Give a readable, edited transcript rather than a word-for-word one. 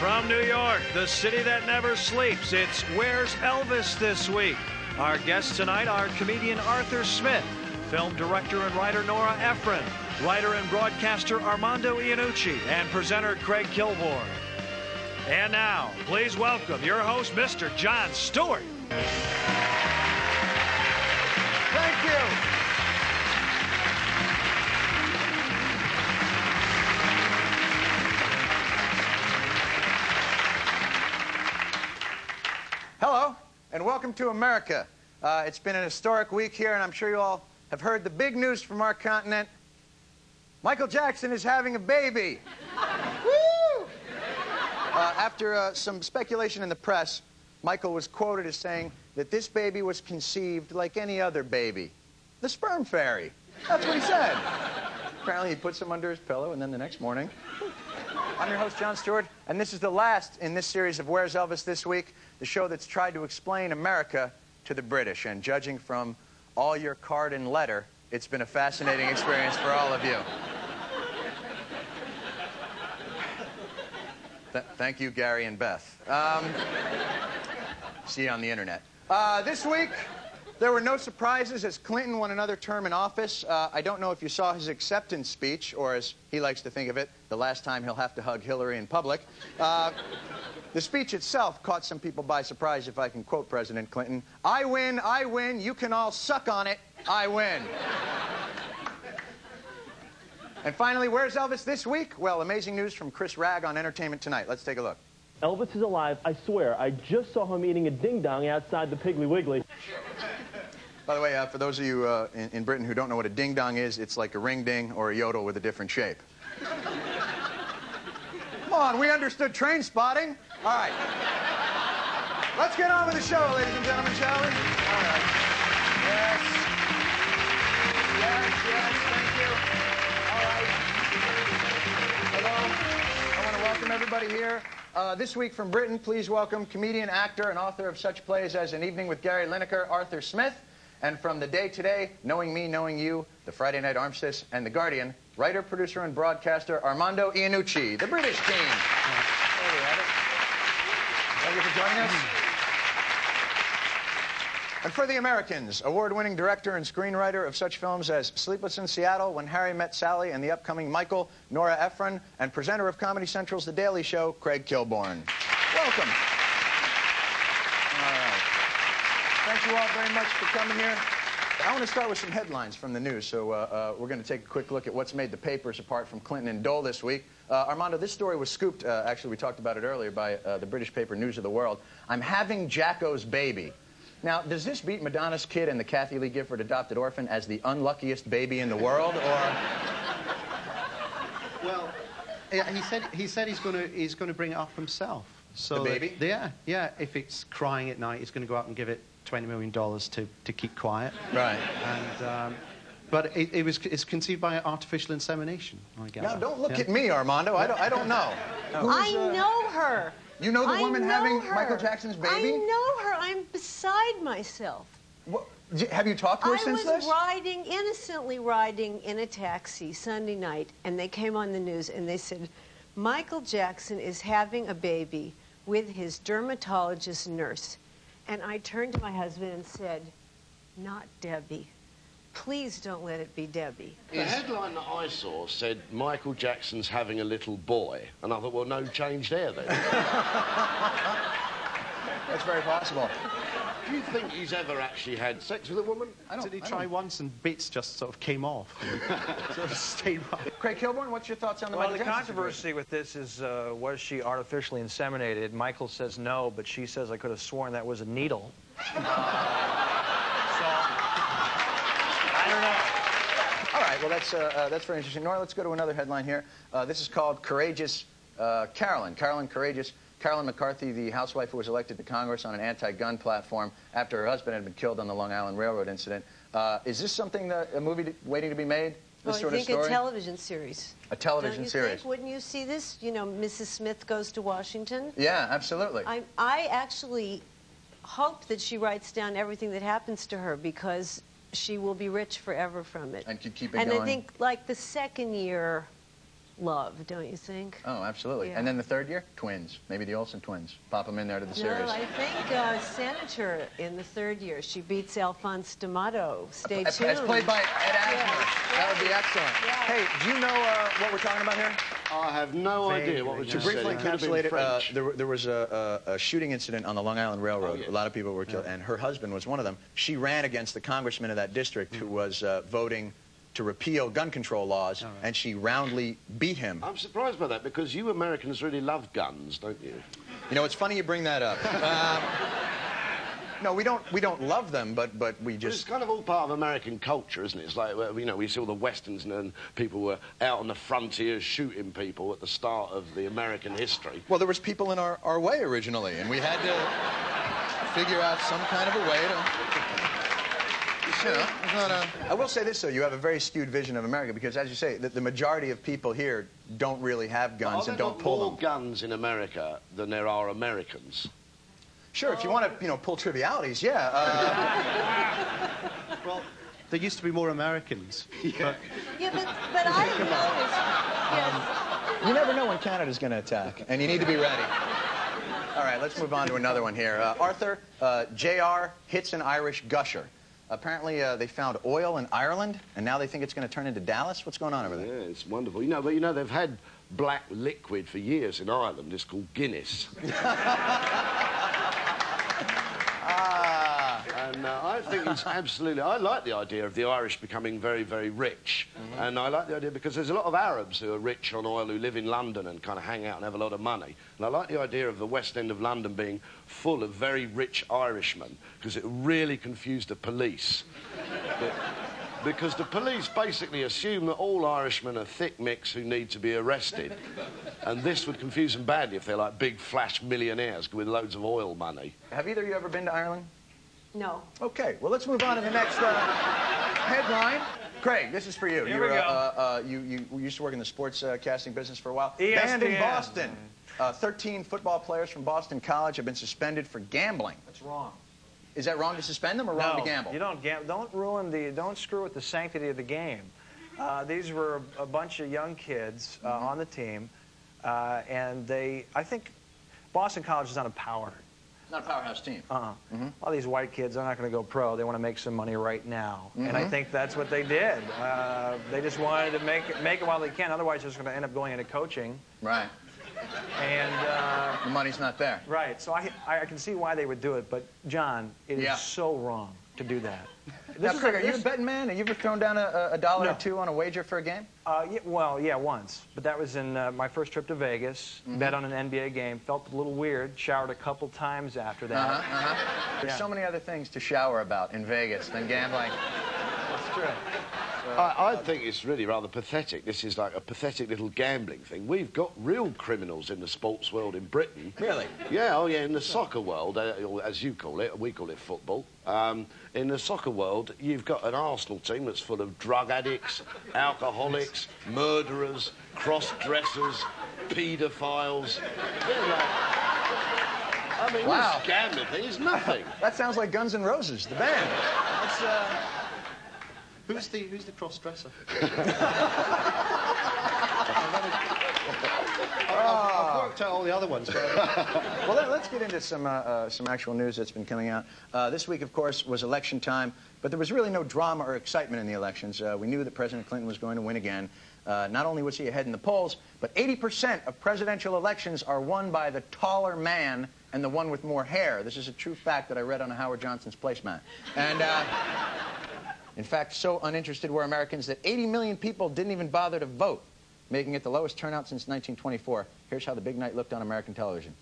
From New York, the city that never sleeps, it's Where's Elvis this week? Our guests tonight are comedian Arthur Smith, film director and writer Nora Ephron, writer and broadcaster Armando Iannucci, and presenter Craig Kilborn. And now, please welcome your host, Mr. Jon Stewart. Thank you. Hello, and welcome to America. It's been an historic week here, and I'm sure you all have heard the big news from our continent. Michael Jackson is having a baby. Woo! After some speculation in the press, Michael was quoted as saying that this baby was conceived like any other baby. The sperm fairy. That's what he said. Apparently he put some under his pillow, and then the next morning... I'm your host, Jon Stewart, and this is the last in this series of Where's Elvis This Week, the show that's tried to explain America to the British. And judging from all your card and letter, it's been a fascinating experience for all of you. Thank you, Gary and Beth. See you on the internet. This week, there were no surprises as Clinton won another term in office. I don't know if you saw his acceptance speech, or as he likes to think of it, the last time he'll have to hug Hillary in public. The speech itself caught some people by surprise, if I can quote President Clinton. I win, you can all suck on it, I win. And finally, where's Elvis this week? Well, amazing news from Chris Ragg on Entertainment Tonight. Let's take a look. Elvis is alive, I swear. I just saw him eating a ding-dong outside the Piggly Wiggly. By the way, for those of you in Britain who don't know what a ding-dong is, it's like a ring-ding or a yodel with a different shape. Come on, we understood train spotting. All right. Let's get on with the show, ladies and gentlemen, shall we? All right. Yes. Yes, thank you. All right. Hello. I want to welcome everybody here. This week from Britain, please welcome comedian, actor, and author of such plays as An Evening with Gary Lineker, Arthur Smith. And from The Day Today, Knowing Me, Knowing You, The Friday Night Armistice, and The Guardian, writer, producer, and broadcaster Armando Iannucci, the British team. There we have it. Thank you for joining us. And for the Americans, award-winning director and screenwriter of such films as Sleepless in Seattle, When Harry Met Sally, and the upcoming Michael, Nora Ephron, and presenter of Comedy Central's The Daily Show, Craig Kilborn. Welcome. All right. Thank you all very much for coming here. I want to start with some headlines from the news, so we're going to take a quick look at what's made the papers apart from Clinton and Dole this week. Armando, this story was scooped, actually we talked about it earlier, by the British paper News of the World. I'm having Jacko's baby. Now, does this beat Madonna's Kid and the Kathy Lee Gifford Adopted Orphan as the unluckiest baby in the world, or...? Well, he said he's going to bring it up himself. So the baby? Yeah. If it's crying at night, he's going to go out and give it $20 million to keep quiet. Right. And but it's conceived by artificial insemination. I guess. Now, don't look at me, Armando. I don't know. I know her. You know the woman having Michael Jackson's baby? I know her. I'm beside myself. What, have you talked to her since this? I was innocently riding in a taxi Sunday night, and they came on the news, and they said, Michael Jackson is having a baby with his dermatologist nurse. And I turned to my husband and said, not Debbie. Please don't let it be Debbie. The headline that I saw said, Michael Jackson's having a little boy. And I thought, well, no change there, then. That's very possible. Do you think he's ever actually had sex with a woman? Did he try once and bits just sort of came off? Sort of stayed right. Craig Kilborn, what's your thoughts on the Michael Jackson controversy with this is, was she artificially inseminated? Michael says no, but she says I could have sworn that was a needle. So, I don't know. All right, well, that's very interesting. Nora, let's go to another headline here. This is called Courageous Carolyn. Carolyn McCarthy, the housewife who was elected to Congress on an anti-gun platform after her husband had been killed on the Long Island Railroad incident. Is this something, a movie waiting to be made? This sort of story? I think a television series. A television series. Wouldn't you see this? You know, Mrs. Smith Goes to Washington. Yeah, absolutely. I actually hope that she writes down everything that happens to her, because she will be rich forever from it. And could keep it going. And I think, like, the second year, love, don't you think? Oh, absolutely. Yeah. And then the third year, twins. Maybe the Olsen twins. Pop them in there to the series. No, I think Senator in the third year. She beats Alphonse D'Amato. Stay tuned. As played by Ed Asner. Yes. That would be excellent. Yes. Hey, do you know what we're talking about here? I have no idea what was To just briefly said. It could have been encapsulate French. it, there was a shooting incident on the Long Island Railroad. yes. A lot of people were killed, and her husband was one of them. She ran against the congressman of that district who was voting to repeal gun control laws, and she roundly beat him. I'm surprised by that, because you Americans really love guns, don't you? You know, it's funny you bring that up. No, we don't love them, but we But just... it's kind of all part of American culture, isn't it? It's like, well, you know, we see all the westerns and people were out on the frontiers shooting people at the start of the American history. Well, there was people in our way originally, and we had to figure out some kind of a way to... You know, it's not a... I will say this, though. You have a very skewed vision of America, because, as you say, the majority of people here don't really have guns and don't pull them. More guns in America than there are Americans. Sure, if you want to, you know, pull trivialities, yeah. Well, there used to be more Americans. But Yeah, but I noticed. Yes. You never know when Canada's going to attack, and you need to be ready. All right, let's move on to another one here. Arthur, JR hits an Irish gusher. Apparently, they found oil in Ireland, and now they think it's going to turn into Dallas. What's going on over there? Yeah, it's wonderful. You know, but you know, they've had black liquid for years in Ireland. It's called Guinness. And I think it's absolutely... I like the idea of the Irish becoming very, very rich. And I like the idea because there's a lot of Arabs who are rich on oil who live in London and kind of hang out and have a lot of money. And I like the idea of the West End of London being full of very rich Irishmen, because it really confused the police. Because the police basically assume that all Irishmen are thick micks who need to be arrested. And this would confuse them badly if they're like big flash millionaires with loads of oil money. Have either of you ever been to Ireland? No. Okay, well, let's move on to the next headline. Craig, this is for you. Here we go. You used to work in the sports casting business for a while. ESPN. Banned in Boston. 13 football players from Boston College have been suspended for gambling. That's wrong. Is that wrong to suspend them or wrong to gamble? You don't gamble. Don't screw with the sanctity of the game. These were a bunch of young kids on the team, and I think Boston College is not a power. Not a powerhouse team. All these white kids are not going to go pro. They want to make some money right now, and I think that's what they did. They just wanted to make it while they can. Otherwise, they're just going to end up going into coaching. Right. And the money's not there. right. So I can see why they would do it, but John, it is so wrong to do that. Now, Craig, are you a betting man? Have you ever thrown down a dollar or two on a wager for a game? Yeah, once. But that was in my first trip to Vegas. Bet on an NBA game. Felt a little weird. Showered a couple times after that. There's so many other things to shower about in Vegas than gambling. That's true. I think it's really rather pathetic. This is like a pathetic little gambling thing. We've got real criminals in the sports world in Britain. Really? Yeah, oh yeah, in the soccer world, as you call it, we call it football. In the soccer world, you've got an Arsenal team that's full of drug addicts, alcoholics, murderers, cross-dressers, paedophiles. I mean, wow. This gambling thing is nothing. That sounds like Guns N' Roses, the band. That's, who's the cross-dresser? I've worked out all the other ones. Well, let's get into some actual news that's been coming out. This week, of course, was election time, but there was really no drama or excitement in the elections. We knew that President Clinton was going to win again. Not only was he ahead in the polls, but 80% of presidential elections are won by the taller man and the one with more hair. This is a true fact that I read on a Howard Johnson's placemat. And, in fact, so uninterested were Americans that 80 million people didn't even bother to vote, making it the lowest turnout since 1924. Here's how the big night looked on American television.